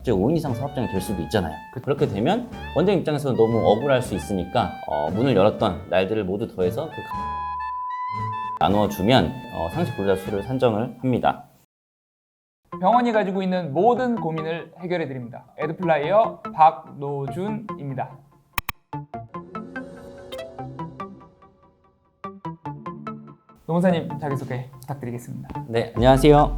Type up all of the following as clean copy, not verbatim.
즉 5인 이상 사업장이 될 수도 있잖아요. 그렇게 되면 원장님 입장에서는 너무 억울할 수 있으니까 문을 열었던 날들을 모두 더해서 나누어주면 상시 근로자 수를 산정을 합니다. 병원이 가지고 있는 모든 고민을 해결해 드립니다. 에드플라이어 박노준입니다. 노무사님 자기소개 부탁드리겠습니다. 네, 안녕하세요.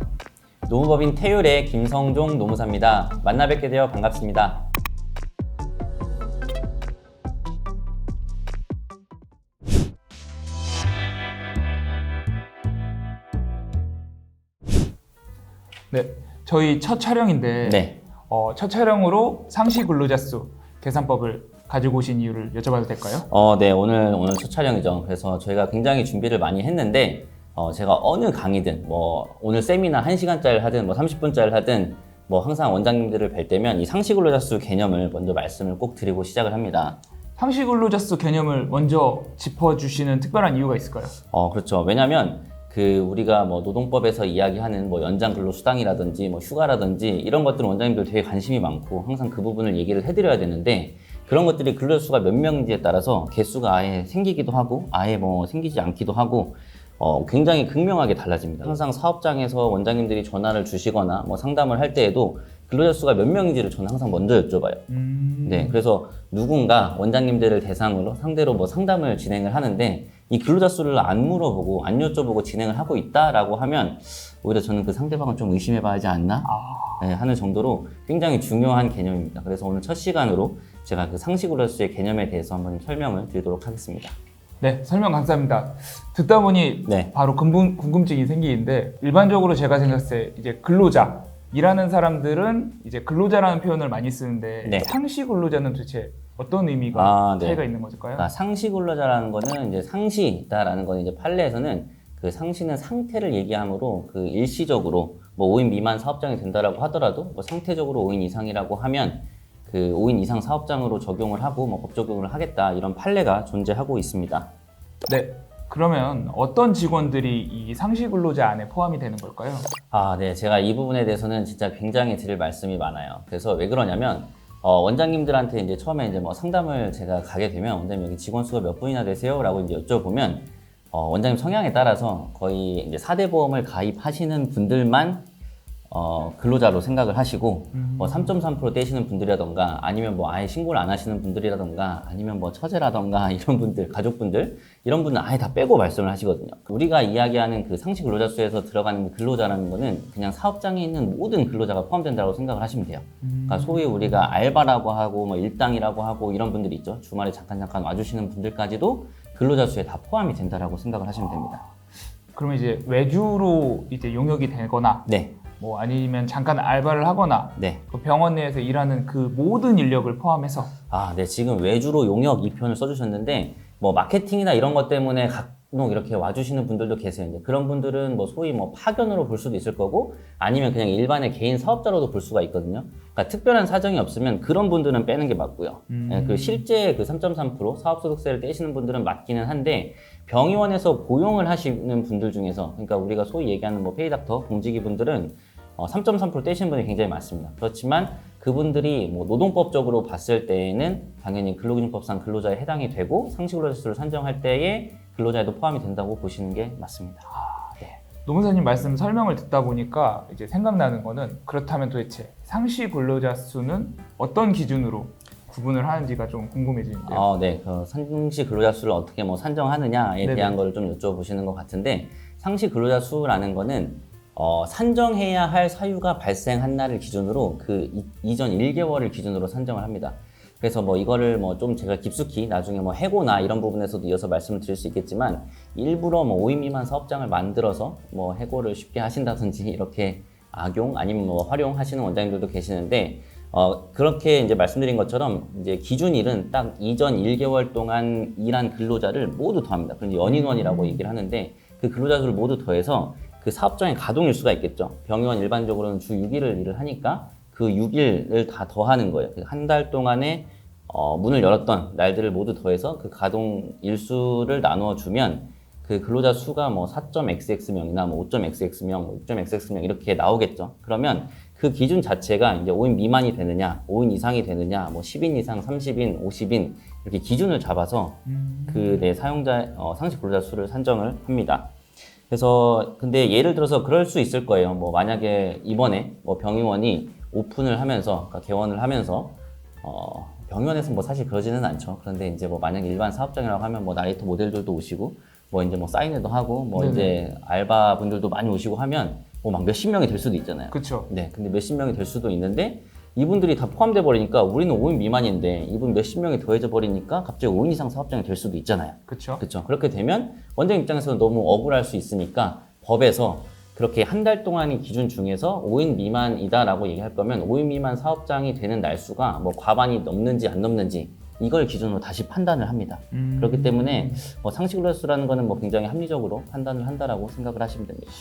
노무법인 태율의 김성종 노무사입니다. 만나 뵙게 되어 반갑습니다. 네, 저희 첫 촬영인데 네. 첫 촬영으로 상시 근로자 수 계산법을 가지고 오신 이유를 여쭤봐도 될까요? 네, 오늘 첫 촬영이죠. 그래서 저희가 굉장히 준비를 많이 했는데 제가 어느 강의든 오늘 세미나 1시간짜리 하든 30분짜리 하든 항상 원장님들을 뵐 때면 이 상시 근로자 수 개념을 먼저 말씀을 꼭 드리고 시작을 합니다. 상시 근로자 수 개념을 먼저 짚어주시는 특별한 이유가 있을까요? 그렇죠. 왜냐하면 우리가 노동법에서 이야기하는 연장 근로수당이라든지 휴가라든지 이런 것들은 원장님들 되게 관심이 많고 항상 그 부분을 얘기를 해드려야 되는데 그런 것들이 근로자 수가 몇 명인지에 따라서 개수가 아예 생기기도 하고 아예 생기지 않기도 하고 굉장히 극명하게 달라집니다. 항상 사업장에서 원장님들이 전화를 주시거나 상담을 할 때에도 근로자 수가 몇 명인지를 저는 항상 먼저 여쭤봐요. 네, 그래서 누군가 원장님들을 대상으로 상대로 상담을 진행을 하는데 이 근로자 수를 안 물어보고 안 여쭤보고 진행을 하고 있다라고 하면 오히려 저는 그 상대방을 좀 의심해봐야 하지 않나 네, 하는 정도로 굉장히 중요한 개념입니다. 그래서 오늘 첫 시간으로 제가 그 상시 근로자 수의 개념에 대해서 한번 설명을 드리도록 하겠습니다. 네, 설명 감사합니다. 듣다 보니 네. 바로 궁금증이 생기는데 일반적으로 제가 생각했을 때 이제 근로자 일하는 사람들은 이제 근로자라는 표현을 많이 쓰는데 네. 상시 근로자는 도대체 어떤 의미가 네. 차이가 있는 걸까요? 그러니까 상시 근로자라는 거는 이제 상시다라는 거는 이제 판례에서는 그 상시는 상태를 얘기하므로 일시적으로 5인 미만 사업장이 된다라고 하더라도 상태적으로 5인 이상이라고 하면 5인 이상 사업장으로 적용을 하고 법 적용을 하겠다 이런 판례가 존재하고 있습니다. 네. 그러면 어떤 직원들이 이 상시 근로자 안에 포함이 되는 걸까요? 네. 제가 이 부분에 대해서는 진짜 굉장히 드릴 말씀이 많아요. 그래서 왜 그러냐면 원장님들한테 이제 처음에 이제 상담을 제가 가게 되면 원장님 여기 직원 수가 몇 분이나 되세요? 라고 이제 여쭤보면 원장님 성향에 따라서 거의 이제 4대 보험을 가입하시는 분들만 근로자로 생각을 하시고 3.3% 떼시는 분들이라던가 아니면 아예 신고를 안 하시는 분들이라던가 아니면 처제라던가 이런 분들, 가족분들 이런 분은 아예 다 빼고 말씀을 하시거든요. 우리가 이야기하는 그 상시 근로자 수에서 들어가는 근로자라는 거는 그냥 사업장에 있는 모든 근로자가 포함된다고 생각을 하시면 돼요. 그러니까 소위 우리가 알바라고 하고 일당이라고 하고 이런 분들이 있죠. 주말에 잠깐 와주시는 분들까지도 근로자 수에 다 포함이 된다라고 생각을 하시면 됩니다. 그러면 이제 외주로 이제 용역이 되거나 네. 아니면 잠깐 알바를 하거나 네. 그 병원 내에서 일하는 그 모든 인력을 포함해서 네. 지금 외주로 용역 이 표현을 써주셨는데 마케팅이나 이런 것 때문에 간혹 이렇게 와주시는 분들도 계세요. 이제 그런 분들은 소위 파견으로 볼 수도 있을 거고 아니면 그냥 일반의 개인 사업자로도 볼 수가 있거든요. 그러니까 특별한 사정이 없으면 그런 분들은 빼는 게 맞고요. 네, 실제 3.3% 사업소득세를 떼시는 분들은 맞기는 한데 병의원에서 고용을 하시는 분들 중에서 그러니까 우리가 소위 얘기하는 페이닥터, 봉지기 분들은 3.3% 떼시는 분이 굉장히 많습니다. 그렇지만 그분들이 노동법적으로 봤을 때에는 당연히 근로기준법상 근로자에 해당이 되고 상시 근로자 수를 산정할 때에 근로자에도 포함이 된다고 보시는 게 맞습니다. 네. 노무사님 말씀 설명을 듣다 보니까 이제 생각나는 거는 그렇다면 도대체 상시 근로자 수는 어떤 기준으로 구분을 하는지가 좀 궁금해지는데요. 네. 상시 근로자 수를 어떻게 산정하느냐에 네네. 대한 걸 좀 여쭤보시는 것 같은데 상시 근로자 수라는 거는 산정해야 할 사유가 발생한 날을 기준으로 이전 1개월을 기준으로 산정을 합니다. 그래서 이거를 좀 제가 깊숙이 나중에 해고나 이런 부분에서도 이어서 말씀을 드릴 수 있겠지만 일부러 5인 미만 사업장을 만들어서 해고를 쉽게 하신다든지 이렇게 악용 아니면 활용하시는 원장님들도 계시는데 그렇게 이제 말씀드린 것처럼 이제 기준일은 딱 이전 1개월 동안 일한 근로자를 모두 더합니다. 그래서 연인원이라고 얘기를 하는데 그 근로자 수를 모두 더해서 그 사업장의 가동 일수가 있겠죠. 병의원 일반적으로는 주 6일을 일을 하니까 그 6일을 다 더하는 거예요. 한 달 동안에 문을 열었던 날들을 모두 더해서 그 가동 일수를 나누어 주면 그 근로자 수가 4.xx명이나 5.xx명, 6.xx명 이렇게 나오겠죠. 그러면 그 기준 자체가 이제 5인 미만이 되느냐, 5인 이상이 되느냐, 뭐 10인 이상, 30인, 50인 이렇게 기준을 잡아서 그 내 사용자 상시 근로자 수를 산정을 합니다. 그래서 근데 예를 들어서 그럴 수 있을 거예요. 뭐 만약에 이번에 뭐 병의원이 오픈을 하면서, 그러니까 개원을 하면서 병의원에서 뭐 사실 그러지는 않죠. 그런데 이제 뭐 만약에 일반 사업장이라고 하면 뭐 나레이터 모델들도 오시고 뭐 이제 뭐 사인회도 하고 뭐 네네. 이제 알바 분들도 많이 오시고 하면 뭐 막 몇십 명이 될 수도 있잖아요. 그렇죠. 네, 근데 몇십 명이 될 수도 있는데 이분들이 다 포함돼 버리니까 우리는 5인 미만인데 이분 몇십 명이 더해져 버리니까 갑자기 5인 이상 사업장이 될 수도 있잖아요. 그렇죠. 그렇죠. 그렇게 되면 원장 입장에서는 너무 억울할 수 있으니까 법에서 그렇게 한 달 동안의 기준 중에서 5인 미만이다라고 얘기할 거면 5인 미만 사업장이 되는 날수가 뭐 과반이 넘는지 안 넘는지 이걸 기준으로 다시 판단을 합니다. 그렇기 때문에 뭐 상시 근로자 수라는 거는 뭐 굉장히 합리적으로 판단을 한다라고 생각을 하시면 됩니다.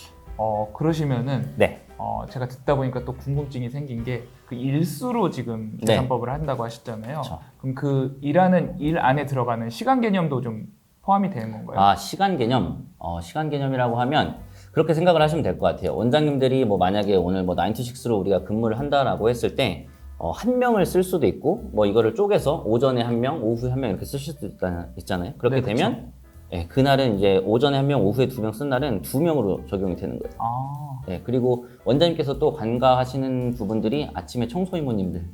그러시면은 네. 제가 듣다 보니까 또 궁금증이 생긴 게 그 일수로 지금 네. 계산법을 한다고 하셨잖아요. 그쵸. 그럼 그 일하는 일 안에 들어가는 시간 개념도 좀 포함이 되는 건가요? 아, 시간 개념. 시간 개념이라고 하면 그렇게 생각을 하시면 될 것 같아요. 원장님들이 뭐 만약에 오늘 뭐 9to6로 우리가 근무를 한다라고 했을 때 한 명을 쓸 수도 있고 뭐 이거를 쪼개서 오전에 한 명, 오후에 한 명 이렇게 쓰실 수도 있잖아요. 그렇게 네, 그쵸. 되면 예, 그날은 이제 오전에 한 명, 오후에 2명 쓴 날은 2명으로 적용이 되는 거예요. 아, 예, 그리고 원장님께서 또 관가하시는 부분들이 아침에 청소 이모님들,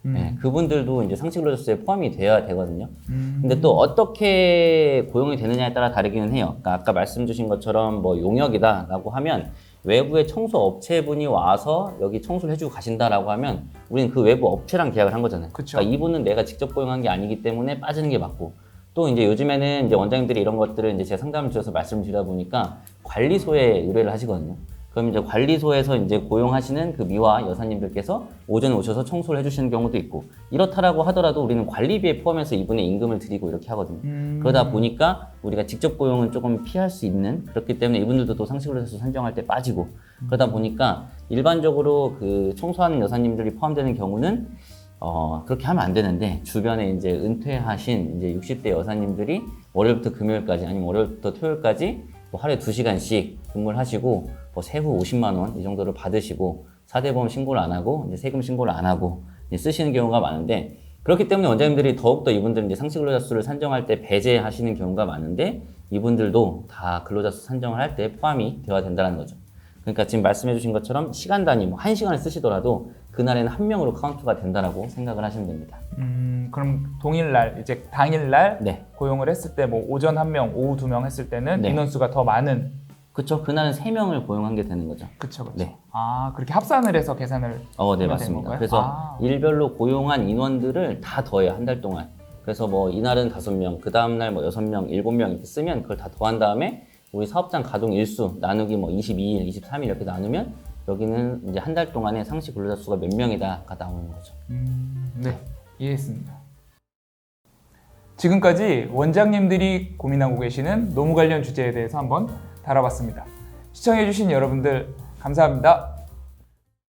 예, 그분들도 이제 상시 근로자수에 포함이 돼야 되거든요. 근데 또 어떻게 고용이 되느냐에 따라 다르기는 해요. 그러니까 아까 말씀 주신 것처럼 뭐 용역이다라고 하면 외부의 청소 업체분이 와서 여기 청소를 해주고 가신다라고 하면 우리는 그 외부 업체랑 계약을 한 거잖아요. 그쵸. 그러니까 이분은 내가 직접 고용한 게 아니기 때문에 빠지는 게 맞고 또 이제 요즘에는 이제 원장님들이 이런 것들을 이제 제 상담을 드려서 말씀을 드리다 보니까 관리소에 의뢰를 하시거든요. 그럼 이제 관리소에서 이제 고용하시는 그 미화 여사님들께서 오전에 오셔서 청소를 해주시는 경우도 있고 이렇다라고 하더라도 우리는 관리비에 포함해서 이분의 임금을 드리고 이렇게 하거든요. 그러다 보니까 우리가 직접 고용은 조금 피할 수 있는 그렇기 때문에 이분들도 또 상시 근로자 수 산정할 때 빠지고 그러다 보니까 일반적으로 그 청소하는 여사님들이 포함되는 경우는 그렇게 하면 안 되는데 주변에 이제 은퇴하신 이제 60대 여사님들이 월요일부터 금요일까지 아니면 월요일부터 토요일까지 뭐 하루에 2시간씩 근무를 하시고 뭐 세후 50만 원 이 정도를 받으시고 4대 보험 신고를 안 하고 이제 세금 신고를 안 하고 이제 쓰시는 경우가 많은데 그렇기 때문에 원장님들이 더욱더 이분들은 이제 상시 근로자 수를 산정할 때 배제하시는 경우가 많은데 이분들도 다 근로자 수 산정을 할 때 포함이 되어야 된다는 거죠. 그러니까 지금 말씀해 주신 것처럼 시간 단위 뭐 1시간을 쓰시더라도 그날에는 한 명으로 카운트가 된다라고 생각을 하시면 됩니다. 그럼 동일날 이제 당일날 네. 고용을 했을 때 뭐 오전 1명, 오후 2명 했을 때는 네. 인원수가 더 많은. 그렇죠. 그날은 3명을 고용한 게 되는 거죠. 그쵸. 네. 아, 그렇게 합산을 해서 계산을 네, 하면 되는 맞습니다. 건가요? 그래서 아. 일별로 고용한 인원들을 다 더해요, 한 달 동안. 그래서 뭐 이날은 5명, 그 다음날 뭐 6명, 7명 이렇게 쓰면 그걸 다 더한 다음에 우리 사업장 가동 일수 나누기 뭐 22일, 23일 이렇게 나누면 여기는 이제 한 달 동안에 상시 근로자 수가 몇 명이다가 나오는 거죠. 네, 이해했습니다. 지금까지 원장님들이 고민하고 계시는 노무 관련 주제에 대해서 한번 다뤄봤습니다. 시청해주신 여러분들 감사합니다.